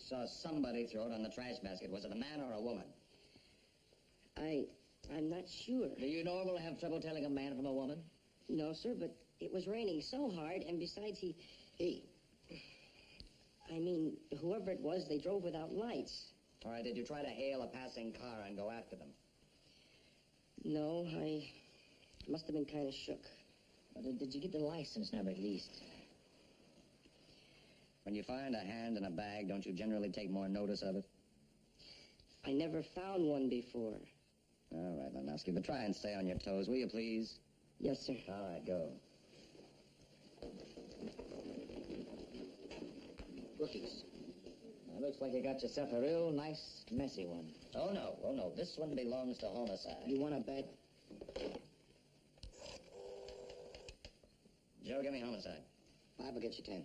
saw somebody throw it on the trash basket. Was it a man or a woman? I'm not sure. Do you normally have trouble telling a man from a woman? No, sir, but it was raining so hard, and besides, I mean, whoever it was, they drove without lights. All right, did you try to hail a passing car and go after them? No, I must have been kind of shook. Did you get the license number at least? When you find a hand in a bag, don't you generally take more notice of it? I never found one before. All right, Lenowski, but try and stay on your toes, will you, please? Yes, sir. All right, go. Rookies. Now, looks like you got yourself a real nice, messy one. Oh, no. This one belongs to homicide. You want to bet? Joe, give me homicide. 5 will get you 10.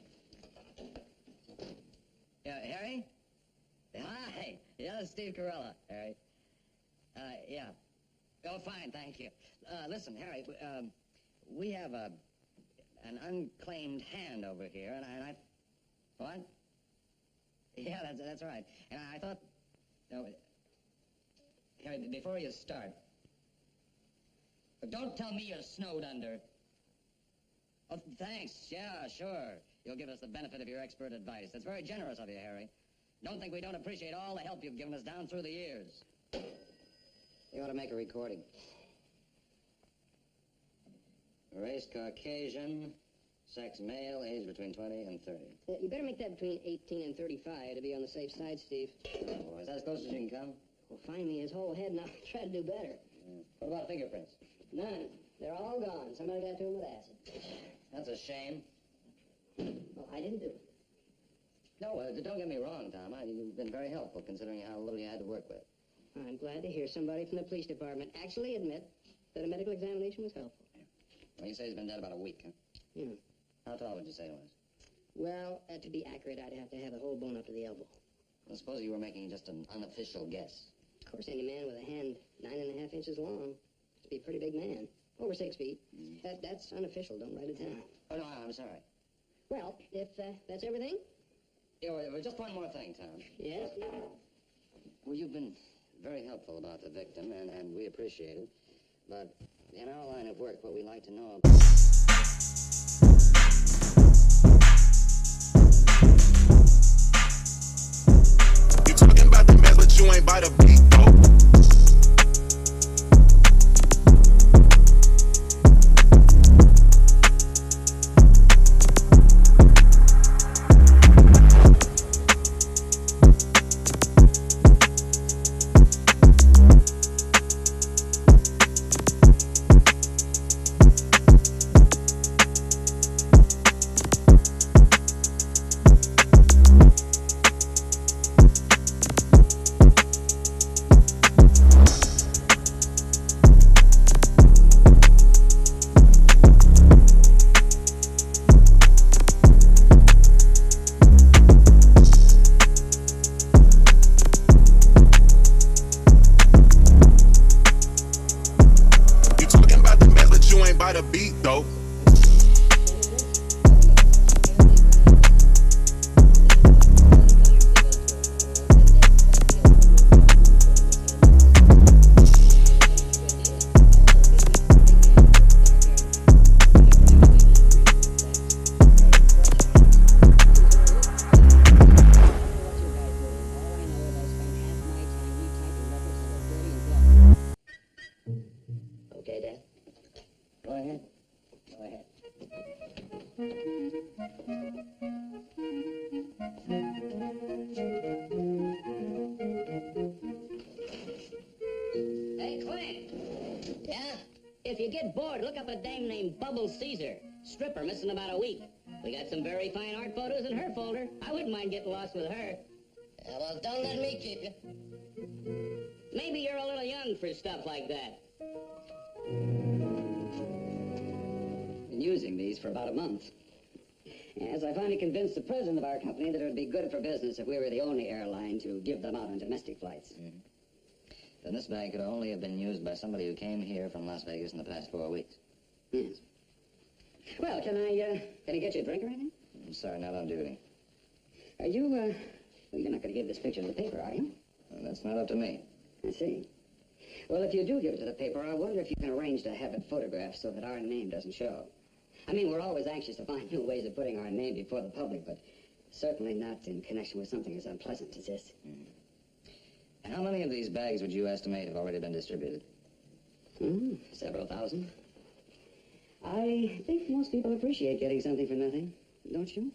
Yeah, Harry? Hi. Yeah, it's Steve Carella, Harry. Yeah. Oh, fine, thank you. Listen, Harry, we have an unclaimed hand over here, and I... What? Yeah, that's right. And I thought... No, Harry, before you start... Don't tell me you're snowed under. Oh, thanks. Yeah, sure. You'll give us the benefit of your expert advice. That's very generous of you, Harry. Don't think we don't appreciate all the help you've given us down through the years. You ought to make a recording. Race Caucasian, sex male, age between 20 and 30. You better make that between 18 and 35 to be on the safe side, Steve. Oh, is that as close as you can come? Well, find me his whole head and I'll try to do better. Yeah. What about fingerprints? None. They're all gone. Somebody got to him with acid. That's a shame. Well, I didn't do it. No, don't get me wrong, Tom. You've been very helpful considering how little you had to work with. I'm glad to hear somebody from the police department actually admit that a medical examination was helpful. Well, you say he's been dead about a week, huh? Yeah. How tall would you say he was? Well, to be accurate, I'd have to have the whole bone up to the elbow. I suppose you were making just an unofficial guess. Of course, any man with a hand 9.5 inches long must be a pretty big man. Over 6 feet. That's unofficial. Don't write it down. Oh, no, I'm sorry. Well, if that's everything? Yeah, well, just one more thing, Tom. Yes? Well, you've been very helpful about the victim, and we appreciate it. But in our line of work, what we like to know... You talking about the mess, but you ain't by the beat, though. By the beat, though. Okay, Dad. Go ahead. Go ahead. Hey, Clint. Yeah? If you get bored, look up a dame named Bubble Caesar. Stripper, missing about a week. We got some very fine art photos in her folder. I wouldn't mind getting lost with her. Yeah, well, don't let me keep you. Maybe you're a little young for stuff like that. Been using these for about a month. Yes, I finally convinced the president of our company that it would be good for business if we were the only airline to give them out on domestic flights. Mm-hmm. Then this bag could only have been used by somebody who came here from Las Vegas in the past 4 weeks. Yes. Well, can I get you a drink or anything? I'm sorry, not on duty. Are you Well, you're not going to give this picture to the paper, are you? Well, that's not up to me. I see. Well, if you do give it to the paper, I wonder if you can arrange to have it photographed so that our name doesn't show. I mean, we're always anxious to find new ways of putting our name before the public, but certainly not in connection with something as unpleasant as this. How many of these bags would you estimate have already been distributed? Several thousand. I think most people appreciate getting something for nothing, don't you?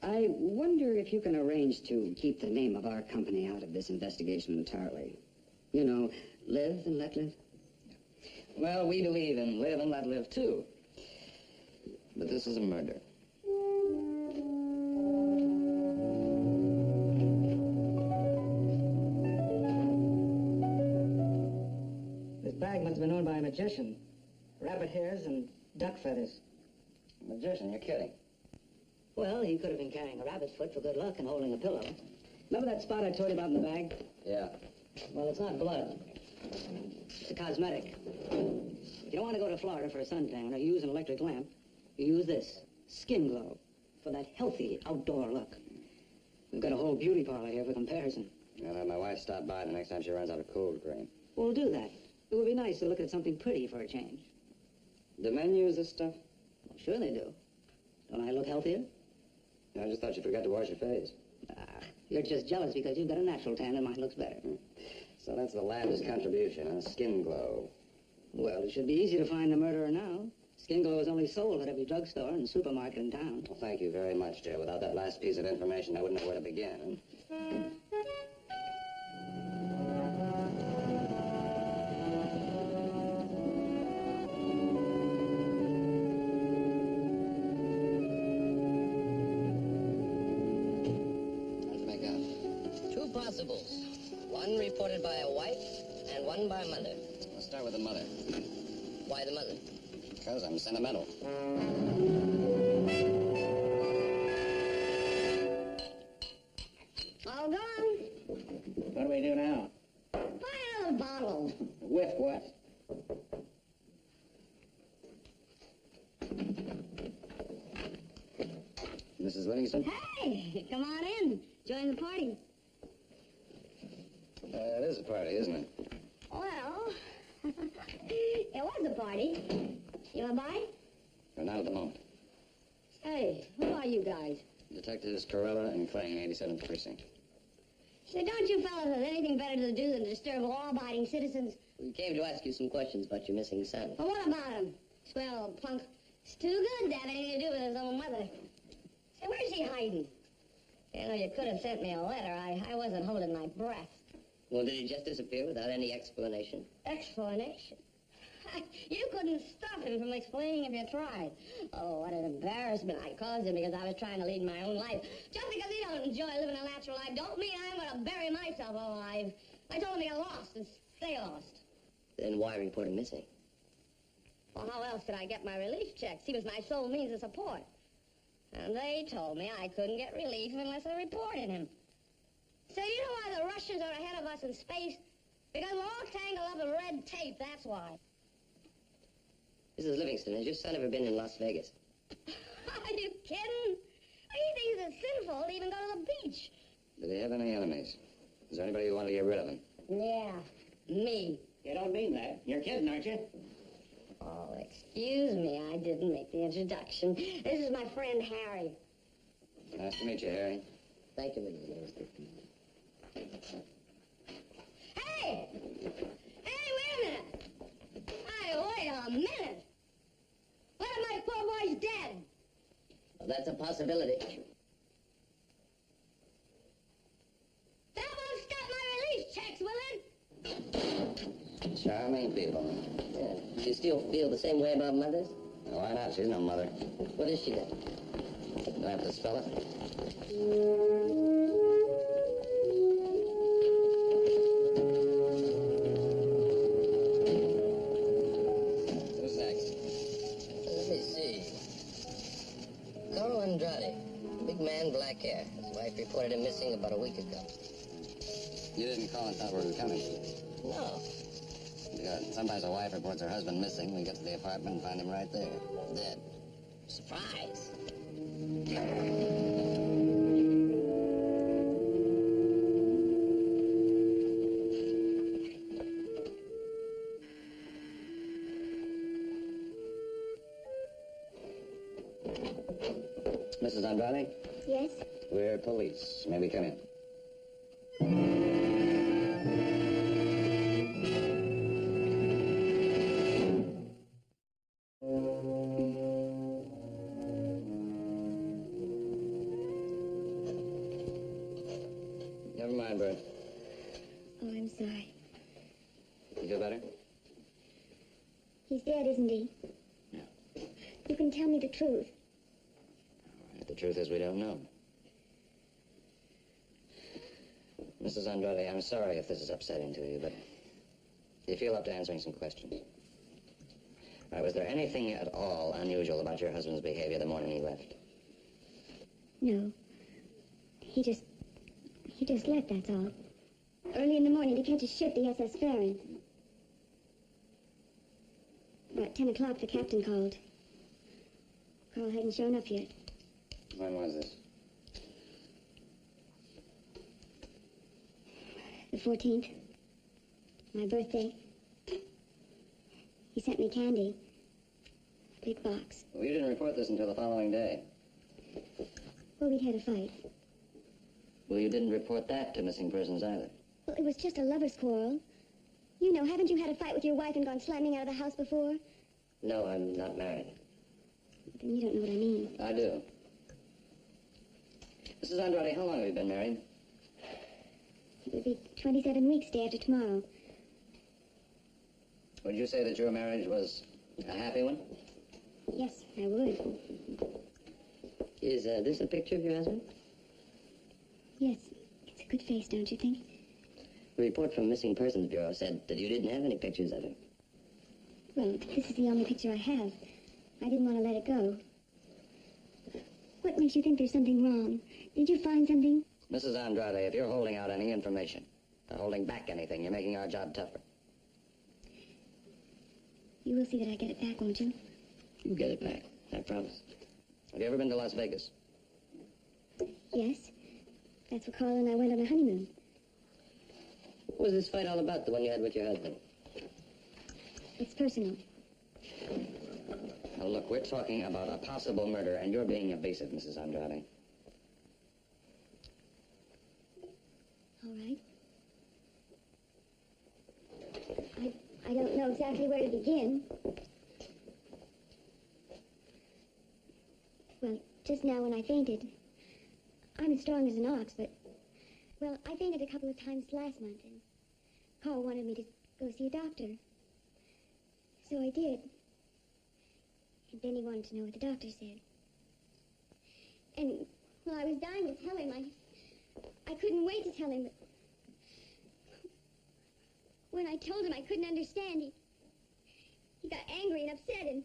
I wonder if you can arrange to keep the name of our company out of this investigation entirely. You know, live and let live. Well, we believe in live and let live, too. But this is a murder. This bag must have been owned by a magician. Rabbit hairs and duck feathers. Magician, you're kidding. Well, he could have been carrying a rabbit's foot for good luck and holding a pillow. Remember that spot I told you about in the bag? Yeah. Well, it's not blood. It's a cosmetic. If you don't want to go to Florida for a suntan or use an electric lamp, you use this, Skin Glow, for that healthy outdoor look. We've got a whole beauty parlor here for comparison. I'll have my wife stop by the next time she runs out of cold cream. We'll do that. It would be nice to look at something pretty for a change. Do men use this stuff? Well, sure they do. Don't I look healthier? I just thought you forgot to wash your face. You're just jealous because you've got a natural tan and mine looks better. So that's the lav's contribution, huh? Skin Glow. Well, it should be easy to find the murderer now. Skin Glow is only sold at every drugstore and supermarket in town. Well, thank you very much, Joe. Without that last piece of information, I wouldn't know where to begin. How'd you make out? Two possibles. One reported by a wife and one by a mother. Let's start with the mother. Why the mother? Because I'm sentimental. All gone. What do we do now? Buy another bottle. With what? Mrs. Livingston? Hey, come on in. Join the party. It is a party, isn't it? Well, it was a party. You want to buy? But not at the moment. Hey, who are you guys? Detectives Corella and Kling, 87th Precinct. Say, don't you fellas have anything better to do than disturb law-abiding citizens? We came to ask you some questions about your missing son. Well, what about him? Square old punk. It's too good to have anything to do with his own mother. Say, where's he hiding? You know, you could have sent me a letter. I wasn't holding my breath. Well, did he just disappear without any explanation? Explanation? You couldn't stop him from explaining if you tried. Oh, what an embarrassment I caused him because I was trying to lead my own life. Just because he don't enjoy living a natural life don't mean I'm going to bury myself alive. I told him to get lost and stay lost. Then why report him missing? Well, how else could I get my relief checks? He was my sole means of support. And they told me I couldn't get relief unless I reported him. So you know why the Russians are ahead of us in space? Because we're all tangled up in red tape, that's why. Mrs. Livingston, has your son ever been in Las Vegas? Are you kidding? He thinks it's sinful to even go to the beach. Did he have any enemies? Is there anybody who wanted to get rid of him? Yeah, me. You don't mean that. You're kidding, aren't you? Oh, excuse me, I didn't make the introduction. This is my friend Harry. Nice to meet you, Harry. Thank you, Mrs. Livingston. Hey! Hey, wait a minute! Hey, wait a minute! What if my poor boy's dead? Well, that's a possibility. That won't stop my relief checks, will it? Charming people. Yeah. Do you still feel the same way about mothers? Why not? She's no mother. What is she then? Do I have to spell it? Who's next? Let me see. Carl Andrade. Big man, black hair. His wife reported him missing about a week ago. You didn't call and thought we were coming. No. Good. Sometimes a wife reports her husband missing. We get to the apartment and find him right there, dead. Surprise. Mrs. Andrade? Yes? We're police. May we come in? Never mind, Bert. Oh, I'm sorry. You feel better? He's dead, isn't he? No. You can tell me the truth. All right, the truth is we don't know. Mrs. Andrade, I'm sorry if this is upsetting to you, but do you feel up to answering some questions? All right, was there anything at all unusual about your husband's behavior the morning he left? No. He just left, that's all. Early in the morning to catch a ship, the SS Farron. About 10 o'clock, the captain called. Carl hadn't shown up yet. When was this? The 14th. My birthday. He sent me candy. A big box. Well, you didn't report this until the following day. Well, we'd had a fight. Well, you didn't report that to missing persons either. Well, it was just a lover's quarrel. You know, haven't you had a fight with your wife and gone slamming out of the house before? No, I'm not married. Then you don't know what I mean. I do. Mrs. Andrade, how long have you been married? It would be 27 weeks day after tomorrow. Would you say that your marriage was a happy one? Yes, I would. Is this a picture of your husband? Yes, it's a good face, don't you think? The report from Missing Persons Bureau said that you didn't have any pictures of him. Well, this is the only picture I have. I didn't want to let it go. What makes you think there's something wrong? Did you find something? Mrs. Andrade, if you're holding out any information, or holding back anything, you're making our job tougher. You will see that I get it back, won't you? You get it back, I promise. Have you ever been to Las Vegas? Yes. That's where Carl and I went on a honeymoon. What was this fight all about, the one you had with your husband? It's personal. Now, look, we're talking about a possible murder, and you're being evasive, Mrs. Andrade. All right. I don't know exactly where to begin. Well, just now when I fainted, I'm as strong as an ox, but, well, I fainted a couple of times last month, and Carl wanted me to go see a doctor. So I did. And then he wanted to know what the doctor said. And, well, I was dying to tell him. I couldn't wait to tell him, but when I told him I couldn't understand, he got angry and upset, and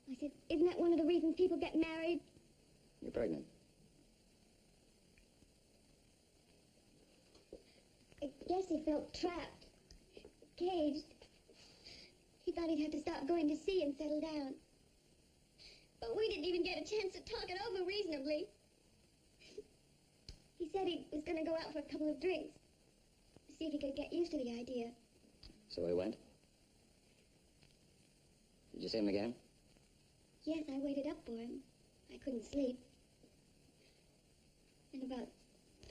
I said, isn't that one of the reasons people get married? You're pregnant. I guess he felt trapped, caged. He thought he'd have to stop going to sea and settle down. But we didn't even get a chance to talk it over reasonably. He said he was going to go out for a couple of drinks, to see if he could get used to the idea. So he went? Did you see him again? Yes, I waited up for him. I couldn't sleep. And about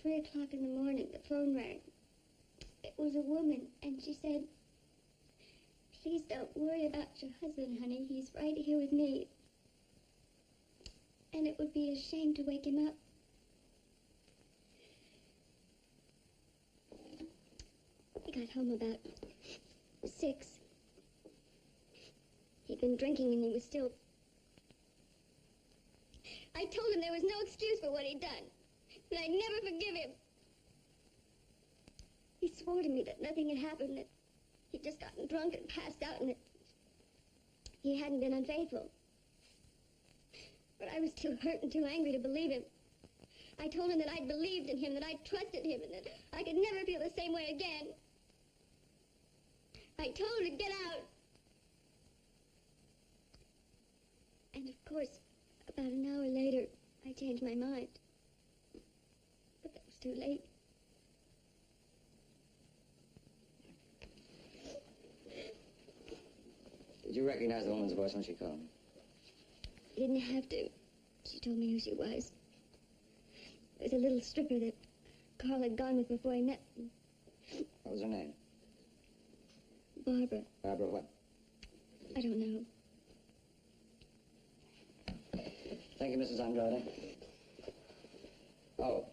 3 o'clock in the morning, the phone rang. It was a woman, and she said, please don't worry about your husband, honey. He's right here with me. And it would be a shame to wake him up. He got home about 6. He'd been drinking and he was still... I told him there was no excuse for what he'd done, and I'd never forgive him. He swore to me that nothing had happened, that he'd just gotten drunk and passed out, and that he hadn't been unfaithful. But I was too hurt and too angry to believe him. I told him that I'd believed in him, that I'd trusted him, and that I could never feel the same way again. I told him to get out. And of course, about an hour later, I changed my mind. But that was too late. Did you recognize the woman's voice when she called? You didn't have to. She told me who she was. It was a little stripper that Carl had gone with before he met me. What was her name? Barbara. Barbara what? I don't know. Thank you, Mrs. Andrade. Oh.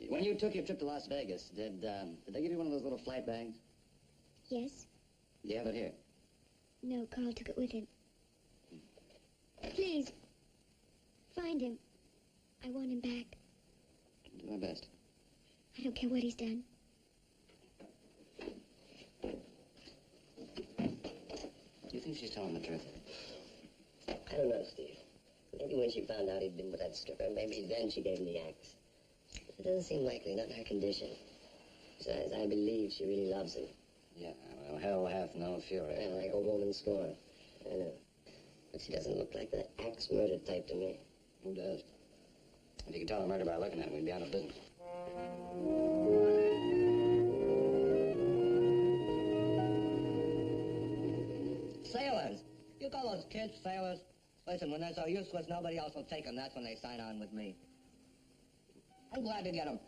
When you took your trip to Las Vegas, did they give you one of those little flight bags? Yes? Do you have it here? No, Carl took it with him. Please, find him. I want him back. I'll do my best. I don't care what he's done. Do you think she's telling the truth? I don't know, Steve. Maybe when she found out he'd been with that stripper, maybe then she gave him the axe. It doesn't seem likely, not in her condition. Besides, I believe she really loves him. Yeah, well, hell hath no fury. Yeah, like a woman scorned. I know. But she doesn't look like that axe murder type to me. Who does? If you could tell a murder by looking at it, we'd be out of business. Sailors! You call those kids sailors? Listen, when they're so useless, nobody else will take them. That's when they sign on with me. I'm glad to get them.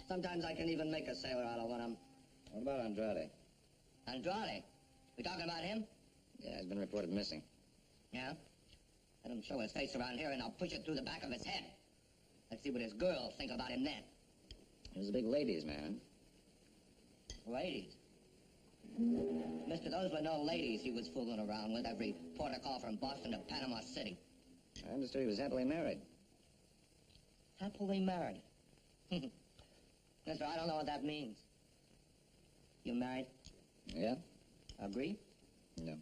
Sometimes I can even make a sailor out of one of them. What about Andrade? Andrade? We talking about him? Yeah, he's been reported missing. Yeah? Let him show his face around here and I'll push it through the back of his head. Let's see what his girls think about him then. He was a big ladies' man. Ladies? Mister, those were no ladies he was fooling around with every port of call from Boston to Panama City. I understood he was happily married. Happily married? Mister, I don't know what that means. You married? Yeah? Agree? No.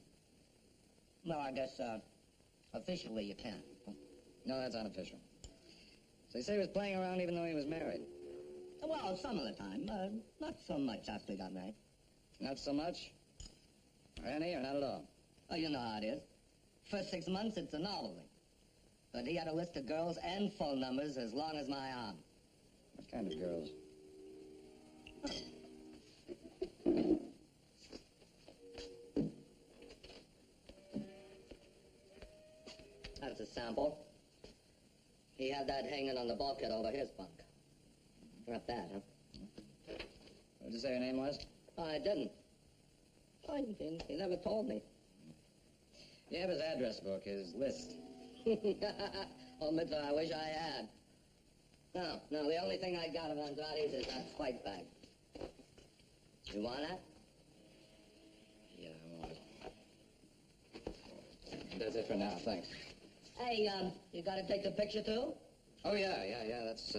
Well, I guess, officially you can't. No, that's unofficial. So you say he was playing around even though he was married? Well, some of the time. Not so much after he got married. Not so much? Or any, or not at all? Oh, you know how it is. First 6 months, it's a novelty. But he had a list of girls and phone numbers as long as my arm. What kind of girls? That's a sample. He had that hanging on the bulkhead over his bunk. Not bad, huh? What did you say your name was? I didn't. Oh, he never told me. You have his address book, his list. Oh, Mister, I wish I had. No, the only thing I got of Andrade's is that flight bag. You want that? Yeah, I want it. That's it for now, thanks. Hey, you gotta take the picture, too? Oh, yeah, that's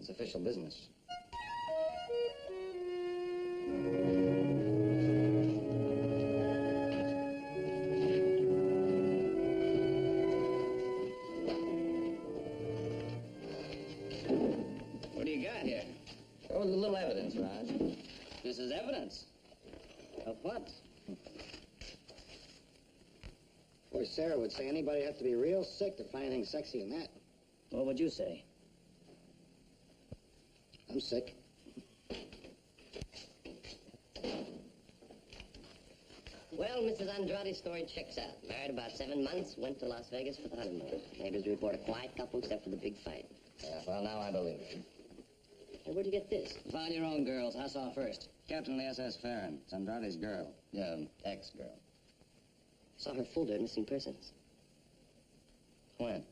official business. What do you got here? Oh, a little evidence, Raj. This is evidence. Of what? Boy, Sarah would say anybody has to be real sick to find anything sexy in that. What would you say? I'm sick. Well, Mrs. Andrade's story checks out. Married about 7 months, went to Las Vegas for the honeymoon. Neighbors report a quiet couple except for the big fight. Yeah, well, now I believe it. Hey, where'd you get this? Find your own girls. I saw first. Captain of the SS Farron. It's Andrade's girl. Yeah, ex-girl. Saw her folder at missing persons. When?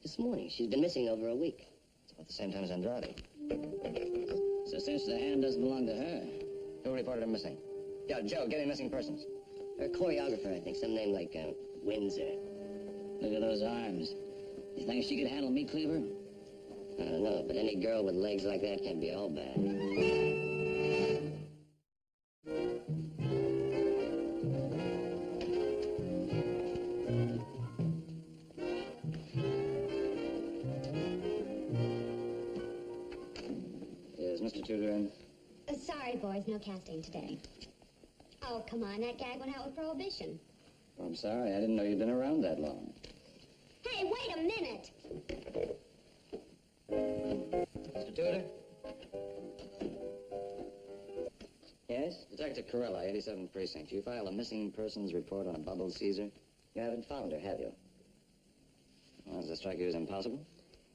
This morning. She's been missing over a week. It's about the same time as Andrade. So since the hand doesn't belong to her, who reported her missing? Yeah, Joe, get him missing persons. Her choreographer, I think. Some name like, Windsor. Look at those arms. You think she could handle meat cleaver? I don't know, but any girl with legs like that can't be all bad. Is Mr. Tudor in? Sorry, boys, no casting today. Oh, come on, that gag went out with Prohibition. Oh, I'm sorry. I didn't know you'd been around that long. Hey, wait a minute! Mr. Tudor? Yes? Detective Corella, 87th Precinct. You filed a missing persons report on a Bubble Caesar? You haven't found her, have you? Does it strike you as impossible?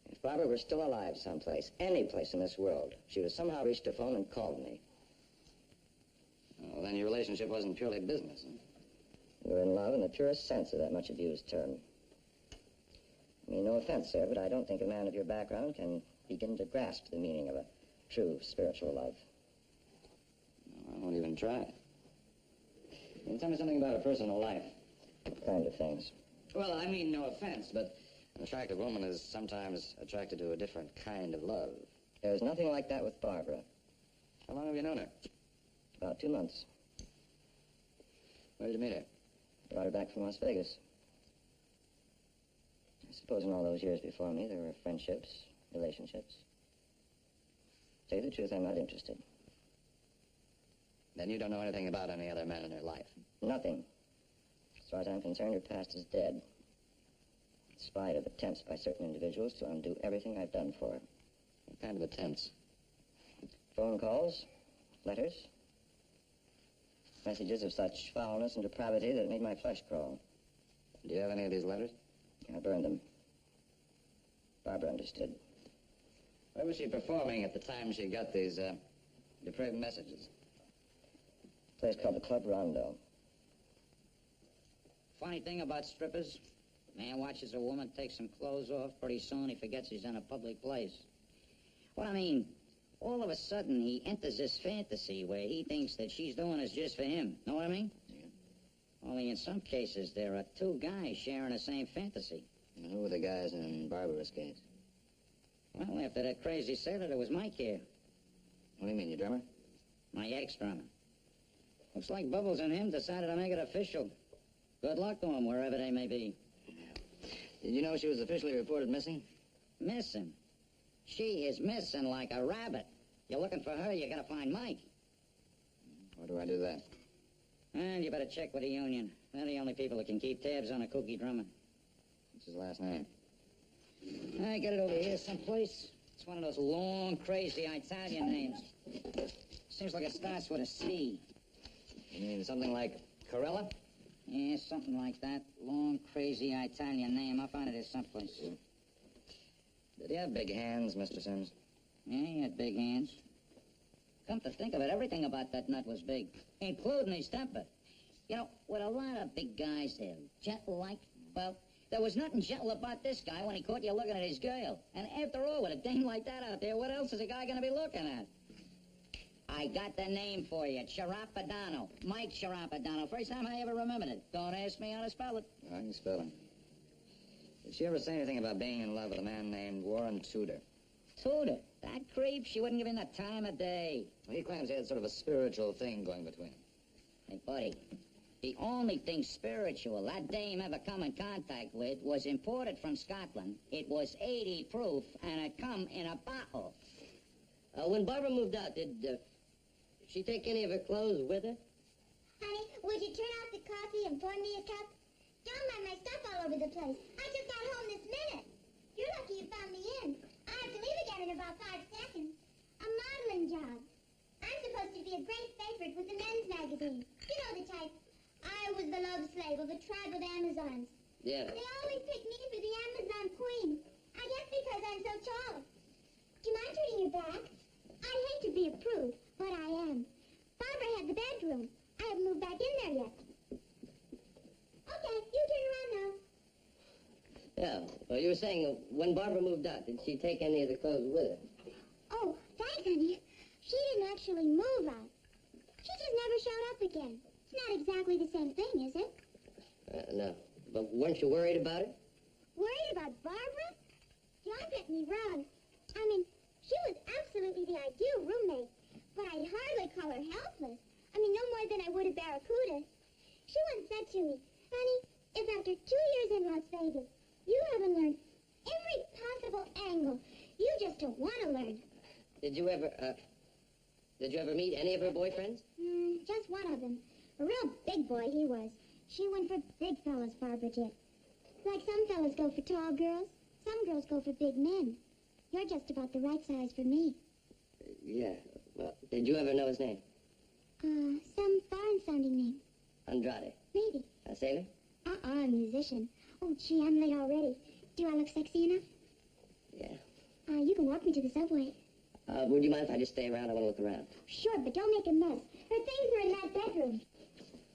If Barbara were still alive someplace, any place in this world, she would have somehow reached her phone and called me. Well, then your relationship wasn't purely business, huh? We were in love in the purest sense of that much abused term. I mean, no offense, sir, but I don't think a man of your background can begin to grasp the meaning of a true spiritual love. No, I won't even try. Can you tell me something about her personal life? What kind of things? Well, I mean no offense, but an attractive woman is sometimes attracted to a different kind of love. There's nothing like that with Barbara. How long have you known her? About 2 months. Where did you meet her? Brought her back from Las Vegas. I suppose in all those years before me, there were friendships, relationships. To tell you the truth, I'm not interested. Then you don't know anything about any other men in her life. Nothing. As far as I'm concerned, her past is dead. In spite of attempts by certain individuals to undo everything I've done for her. What kind of attempts? Phone calls, letters, messages of such foulness and depravity that it made my flesh crawl. Do you have any of these letters? I burned them. Barbara understood. Where was she performing at the time she got these, depraved messages? A place called the Club Rondo. Funny thing about strippers, man watches a woman take some clothes off, pretty soon he forgets he's in a public place. What I mean, all of a sudden he enters this fantasy where he thinks that she's doing is just for him. Know what I mean? Yeah. Only in some cases there are two guys sharing the same fantasy. And who were the guys in Barbara's case? Well, after that crazy sailor, there was Mike here. What do you mean, your drummer? My ex-drummer. Looks like Bubbles and him decided to make it official. Good luck to them, wherever they may be. Did you know she was officially reported missing? Missing? She is missing like a rabbit. You're looking for her, you gotta find Mike. Where do I do that? And you better check with the union. They're the only people that can keep tabs on a kooky drummer. What's his last name? I got it over here someplace. It's one of those long, crazy Italian names. Seems like it starts with a C. You mean something like Corella? Yeah, something like that. Long, crazy Italian name. I'll find it here someplace. Did he have big hands, Mr. Sims? Yeah, he had big hands. Come to think of it, everything about that nut was big, including his temper. You know, what a lot of big guys have, gentle-like, well, there was nothing gentle about this guy when he caught you looking at his girl. And after all, with a dame like that out there, what else is a guy going to be looking at? I got the name for you, Chirapadano. Mike Chirapadano. First time I ever remembered it. Don't ask me how to spell it. I can spell him. Did she ever say anything about being in love with a man named Warren Tudor? Tudor? That creep, she wouldn't give him the time of day. Well, he claims he had sort of a spiritual thing going between them. Hey, buddy, the only thing spiritual that dame ever come in contact with was imported from Scotland. It was 80 proof, and it come in a bottle. When Barbara moved out, did she take any of her clothes with her? Honey, would you turn off the coffee and pour me a cup? Don't mind my stuff all over the place. I just got home this minute. You're lucky you found me in. I have to leave again in about 5 seconds. A modeling job. I'm supposed to be a great favorite with the men's magazine. You know the type. I was the love slave of a tribe of Amazons. Yeah. They always pick me for the Amazon queen. I guess because I'm so tall. Do you mind turning your back? I'd hate to be a prude, but I am. Barbara had the bedroom. I haven't moved back in there yet. Okay, you turn around now. Yeah. Well, you were saying when Barbara moved out, did she take any of the clothes with her? Oh, thanks, honey. She didn't actually move out. She just never showed up again. It's not exactly the same thing, is it? No. But weren't you worried about it? Worried about Barbara? Don't get me wrong. I mean, she was absolutely the ideal roommate. But I'd hardly call her helpless. I mean, no more than I would a barracuda. She once said to me, honey, if after 2 years in Las Vegas, you haven't learned every possible angle, you just don't want to learn. Did you ever meet any of her boyfriends? Just one of them. A real big boy he was. She went for big fellas, Barbara did. Like some fellas go for tall girls, some girls go for big men. You're just about the right size for me. Yeah. Well, did you ever know his name? Some foreign-sounding name. Andrade. Maybe. A sailor? A musician. Oh, gee, I'm late already. Do I look sexy enough? Yeah. You can walk me to the subway. Would you mind if I just stay around? I want to look around. Sure, but don't make a mess. Her things are in that bedroom.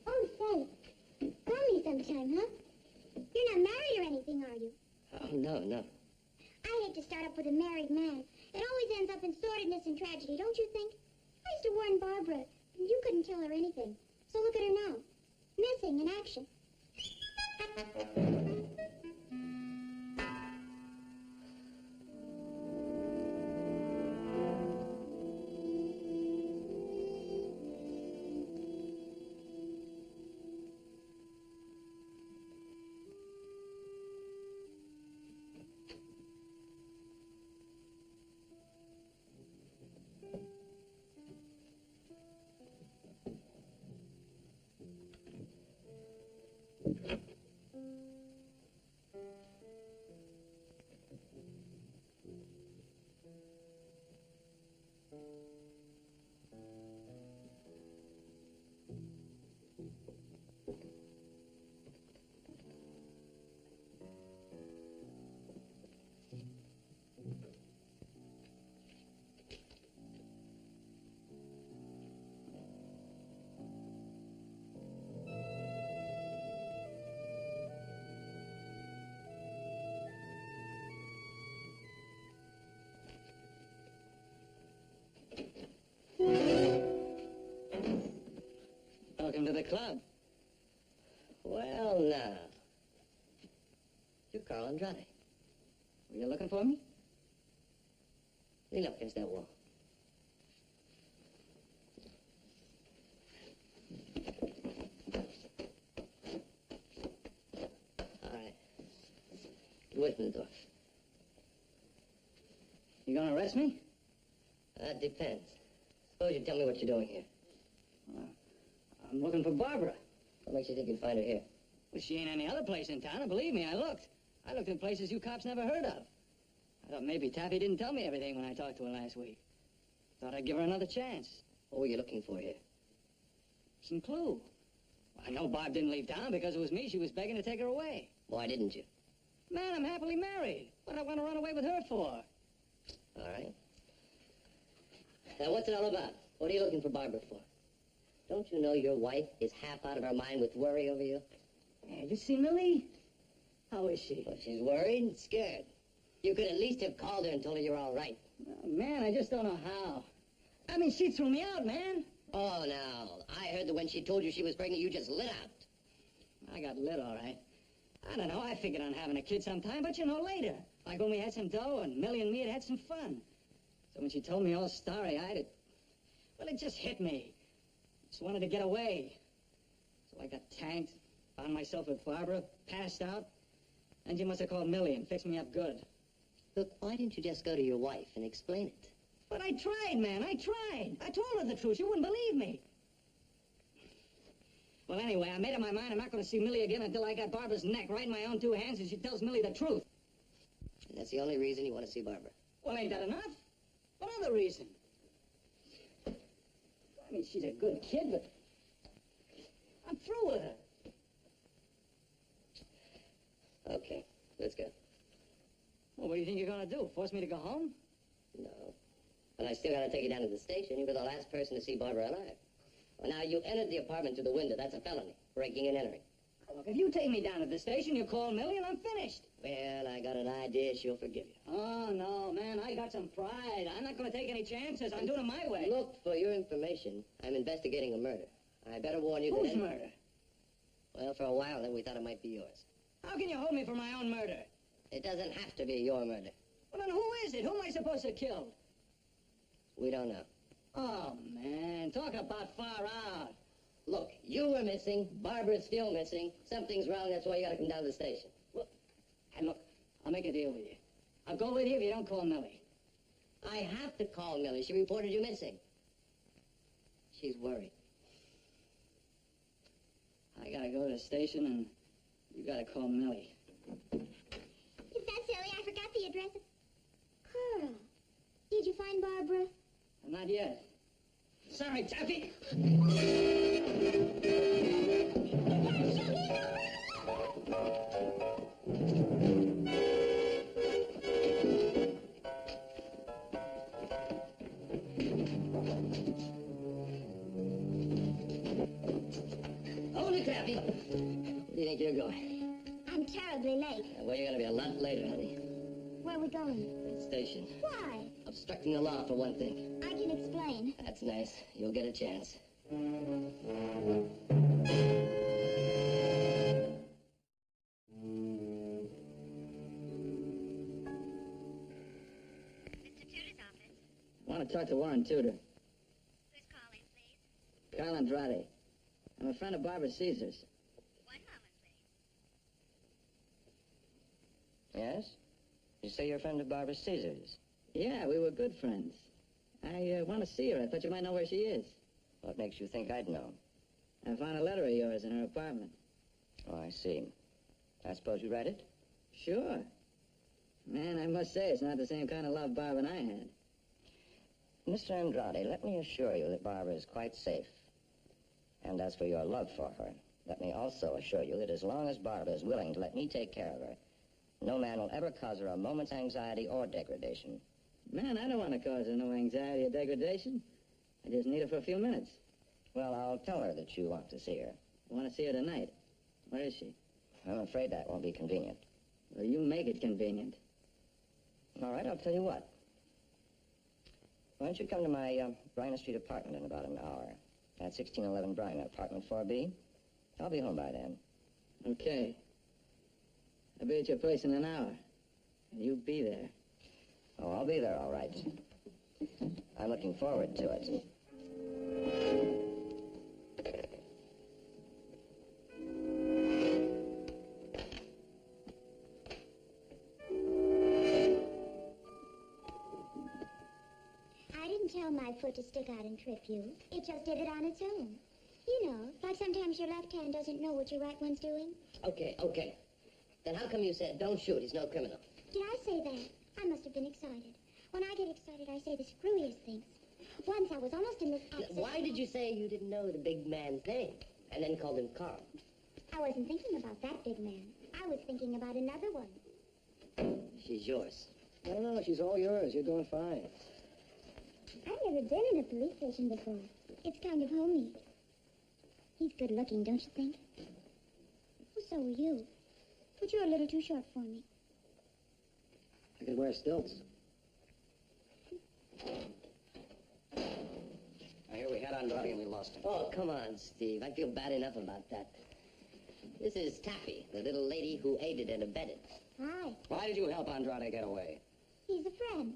Oh, say, call me sometime, huh? You're not married or anything, are you? Oh, no. I hate to start up with a married man. It always ends up in sordidness and tragedy, don't you think? I used to warn Barbara, and you couldn't tell her anything. So look at her now. Missing in action. Welcome to the club. Well, now. You're Carl Andrade. Were you looking for me? Lean up against that wall. All right. Get away from the door. You gonna arrest me? That depends. Suppose you tell me what you're doing here. I'm looking for Barbara. What makes you think you'd find her here? Well, she ain't any other place in town, and believe me, I looked. I looked in places you cops never heard of. I thought maybe Taffy didn't tell me everything when I talked to her last week. Thought I'd give her another chance. What were you looking for here? Some clue. Well, I know Barb didn't leave town because it was me she was begging to take her away. Why didn't you? Man, I'm happily married. What do I want to run away with her for? All right. Now, what's it all about? What are you looking for Barbara for? Don't you know your wife is half out of her mind with worry over you? Have you seen Millie? How is she? Well, she's worried and scared. You could at least have called her and told her you're all right. Oh, man, I just don't know how. I mean, she threw me out, man. Oh, now, I heard that when she told you she was pregnant, you just lit out. I got lit, all right. I don't know, I figured on having a kid sometime, but you know, later. Like when we had some dough and Millie and me had some fun. So when she told me all starry-eyed, it just hit me. Just wanted to get away. So I got tanked, found myself with Barbara, passed out, and you must have called Millie and fixed me up good. Look, why didn't you just go to your wife and explain it? But I tried, man, I tried. I told her the truth. She wouldn't believe me. Well, anyway, I made up my mind I'm not going to see Millie again until I got Barbara's neck right in my own two hands and she tells Millie the truth. And that's the only reason you want to see Barbara. Well, ain't that enough? What other reason? I mean, she's a good kid, but I'm through with her. Okay, let's go. Well, what do you think you're going to do? Force me to go home? No. But I still got to take you down to the station. You were the last person to see Barbara alive. Well, now, you entered the apartment through the window. That's a felony. Breaking and entering. Look, if you take me down to the station, you call Millie and I'm finished. Well, I got an idea she'll forgive you. Oh, no, man, I got some pride. I'm not going to take any chances. I'm doing it my way. Look, for your information, I'm investigating a murder. I better warn you Whose that... murder? Well, for a while then, we thought it might be yours. How can you hold me for my own murder? It doesn't have to be your murder. Well, then who is it? Who am I supposed to kill? We don't know. Oh, man, talk about far out. Look, you were missing. Barbara's still missing. Something's wrong. That's why you got to come down to the station. Well, and look, I'll make a deal with you. I'll go with you if you don't call Millie. I have to call Millie. She reported you missing. She's worried. I gotta go to the station and you gotta call Millie. Is that silly? I forgot the address of... Carl, did you find Barbara? Not yet. Sorry, Taffy. Hold it, Taffy. Where do you think you're going? I'm terribly late. Well, you're going to be a lot later, honey. Where are we going? The station. Why? Obstructing the law, for one thing. I can explain. That's nice. You'll get a chance. I want to talk to Warren Tudor. Who's calling, please? Carl Andrade. I'm a friend of Barbara Caesar's. 1 moment, please. Yes? You say you're a friend of Barbara Caesar's? Yeah, we were good friends. I want to see her. I thought you might know where she is. What makes you think I'd know? I found a letter of yours in her apartment. Oh, I see. I suppose you read it? Sure. Man, I must say, it's not the same kind of love Barbara and I had. Mr. Andrade, let me assure you that Barbara is quite safe. And as for your love for her, let me also assure you that as long as Barbara is willing to let me take care of her, no man will ever cause her a moment's anxiety or degradation. Man, I don't want to cause her no anxiety or degradation. I just need her for a few minutes. Well, I'll tell her that you want to see her. I want to see her tonight. Where is she? I'm afraid that won't be convenient. Well, you make it convenient. All right, I'll tell you what. Why don't you come to my Bryna Street apartment in about an hour? At 1611 Bryna, apartment 4B. I'll be home by then. Okay. I'll be at your place in an hour. And you be there. Oh, I'll be there, all right. I'm looking forward to it. I didn't tell my foot to stick out and trip you. It just did it on its own. You know, like sometimes your left hand doesn't know what your right one's doing. Okay, okay. Then how come you said, don't shoot, he's no criminal? Did I say that? I must have been excited. When I get excited, I say the screwiest things. Once I was almost in this accident. Why did you say you didn't know the big man's name and then called him Carl? I wasn't thinking about that big man. I was thinking about another one. She's yours. No, she's all yours. You're doing fine. I've never been in a police station before. It's kind of homey. He's good looking, don't you think? Oh, so are you. But you're a little too short for me. I could wear stilts. I hear we had Andrade and we lost him. Oh, come on, Steve. I feel bad enough about that. This is Taffy, the little lady who aided and abetted. Hi. Why did you help Andrade get away? He's a friend.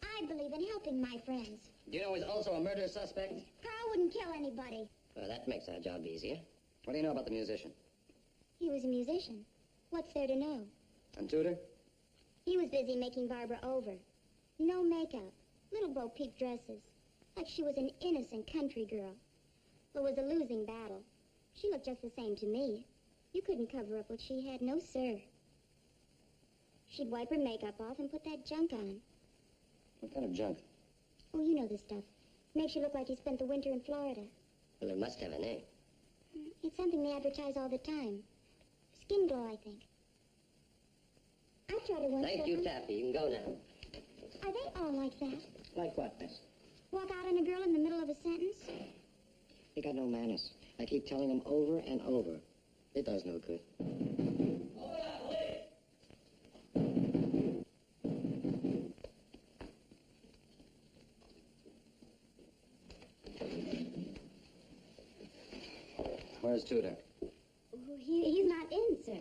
I believe in helping my friends. Do you know he's also a murder suspect? Carl wouldn't kill anybody. Well, that makes our job easier. What do you know about the musician? He was a musician. What's there to know? And Tudor? He was busy making Barbara over. No makeup. Little bo-peep dresses. Like she was an innocent country girl. It was a losing battle. She looked just the same to me. You couldn't cover up what she had, no sir. She'd wipe her makeup off and put that junk on. What kind of junk? Oh, you know the stuff. Makes you look like you spent the winter in Florida. Well, it must have a name. It's something they advertise all the time. Skin glow, I think. I tried it once. Thank you, Taffy. You can go now. Are they all like that? Like what, miss? Walk out on a girl in the middle of a sentence? They got no manners. I keep telling them over and over. It does no good. Where's Tudor? He's not in, sir.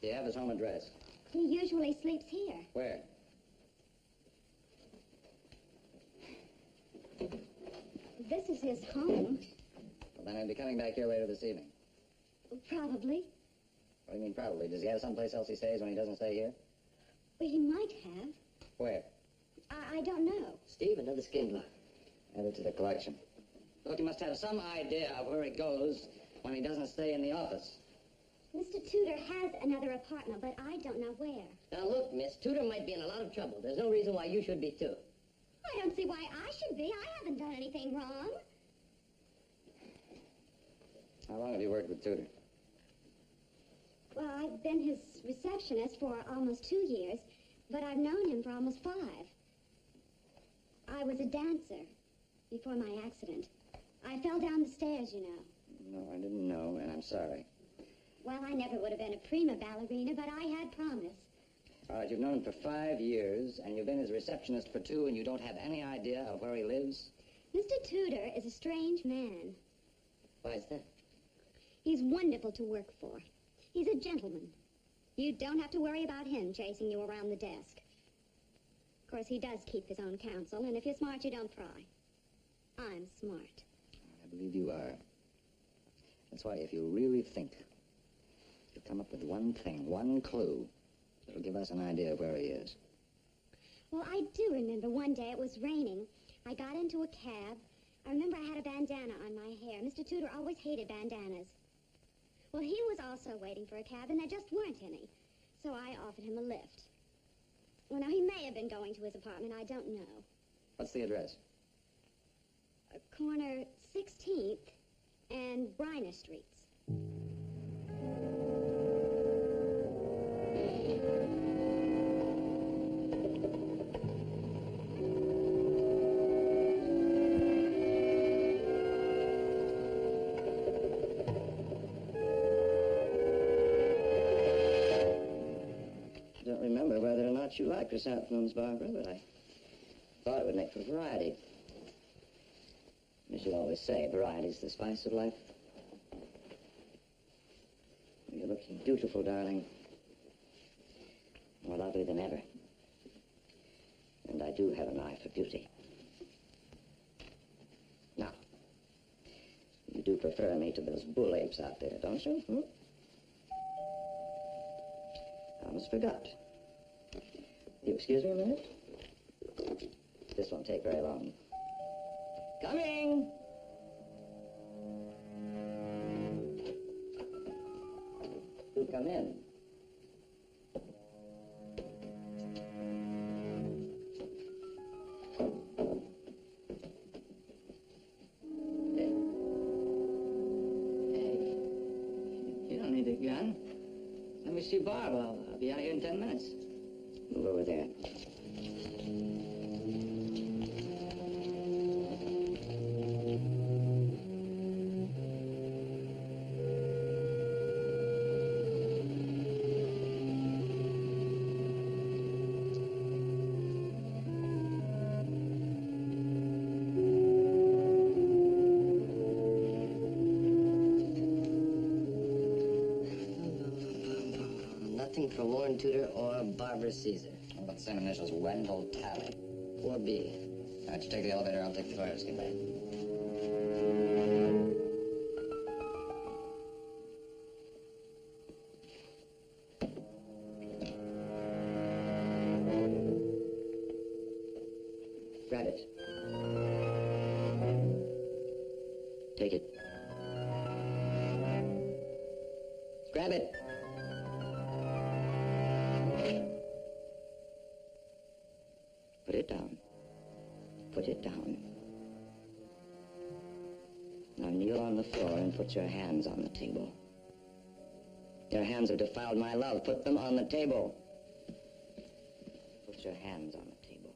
Do you have his home address? He usually sleeps here. Where? This is his home. Well, then I'll be coming back here later this evening. Probably. What do you mean probably? Does he have someplace else he stays when he doesn't stay here? Well, he might have. Where? I don't know. Steve, another skin glow. Add it to the collection. Look, he must have some idea of where he goes when he doesn't stay in the office. Mr. Tudor has another apartment, but I don't know where. Now, look, miss, Tudor might be in a lot of trouble. There's no reason why you should be, too. I don't see why I should be. I haven't done anything wrong. How long have you worked with Tudor? Well, I've been his receptionist for almost 2 years, but I've known him for almost 5. I was a dancer. before my accident. I fell down the stairs, you know. No, I didn't know, and I'm sorry. Well, I never would have been a prima ballerina, but I had promise. All right, you've known him for 5 years, and you've been his receptionist for 2, and you don't have any idea of where he lives? Mr. Tudor is a strange man. Why is that? He's wonderful to work for. He's a gentleman. You don't have to worry about him chasing you around the desk. Of course, he does keep his own counsel, and if you're smart, you don't pry. I'm smart. I believe you are. That's why, if you really think, you'll come up with one thing, one clue, that'll give us an idea of where he is. Well, I do remember one day it was raining. I got into a cab. I remember I had a bandana on my hair. Mr. Tudor always hated bandanas. Well, he was also waiting for a cab, and there just weren't any. So I offered him a lift. Well, now, he may have been going to his apartment. I don't know. What's the address? Corner 16th and Bryner Streets. I don't remember whether or not you like chrysanthemums, Barbara, but I thought it would make for variety. As you always say, variety's the spice of life. You're looking beautiful, darling. More lovely than ever. And I do have an eye for beauty. Now, you do prefer me to those bull apes out there, don't you? Hmm? I almost forgot. You excuse me a minute? This won't take very long. Coming! Do come in. Hey. Hey. You don't need a gun. Let me see Barb. I'll be out of here in 10 minutes. Move over there. Nothing for Warren Tudor or Barbara Caesar. What about the same initials, Wendell Talley? 4B. All right, you take the elevator, I'll take the fire escape. Grab it. Take it. Grab it. Put it down. Put it down. Now kneel on the floor and put your hands on the table. Your hands have defiled my love. Put them on the table. Put your hands on the table.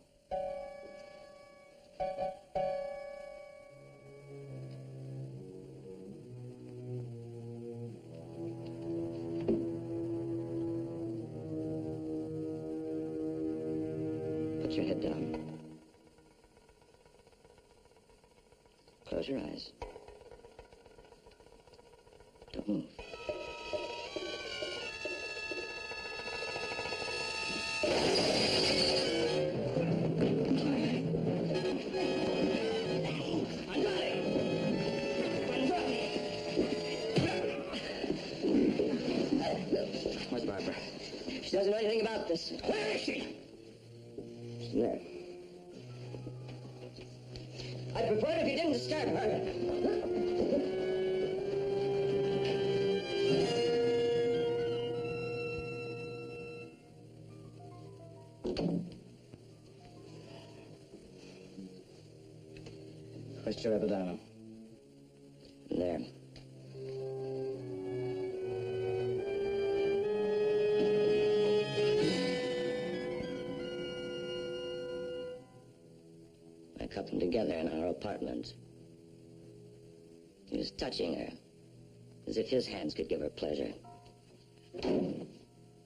Put your head down. Close your eyes. Don't move. Where's Barbara? She doesn't know anything about this. Where is she? She's there. I'd prefer it if you didn't disturb her. Where's your epidemic? There. I cut them together. there in our apartment. He was touching her, as if his hands could give her pleasure. It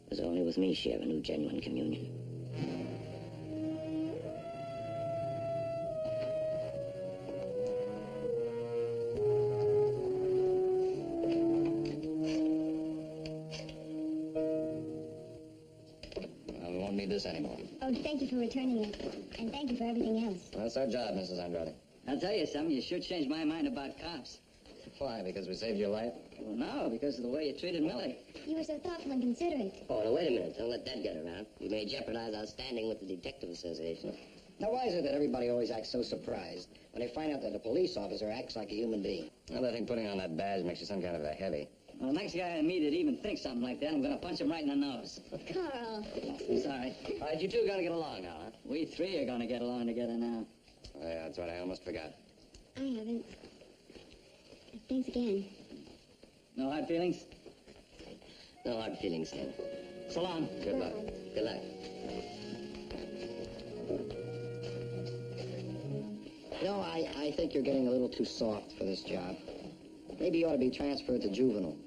was only with me she ever knew genuine communion. We won't need this anymore. Oh, thank you for returning it. And thank you for everything else. That's our job, Mrs. Andrade. I'll tell you something, you sure changed my mind about cops. Why? Because we saved your life? Well, no, because of the way you treated Millie. You were so thoughtful and considerate. Oh, now, wait a minute. Don't let that get around. You may jeopardize our standing with the Detective Association. Now, why is it that everybody always acts so surprised when they find out that a police officer acts like a human being? Well, I think putting on that badge makes you some kind of a heavy. Well, the next guy I meet that even thinks something like that, I'm going to punch him right in the nose. Carl. I'm sorry. All right, you two are going to get along now, huh? We three are going to get along together now. Oh, yeah, that's what I almost forgot. I haven't. Thanks again. No hard feelings? No hard feelings, then. So long. Good luck. Good luck. You know, I think you're getting a little too soft for this job. Maybe you ought to be transferred to juvenile.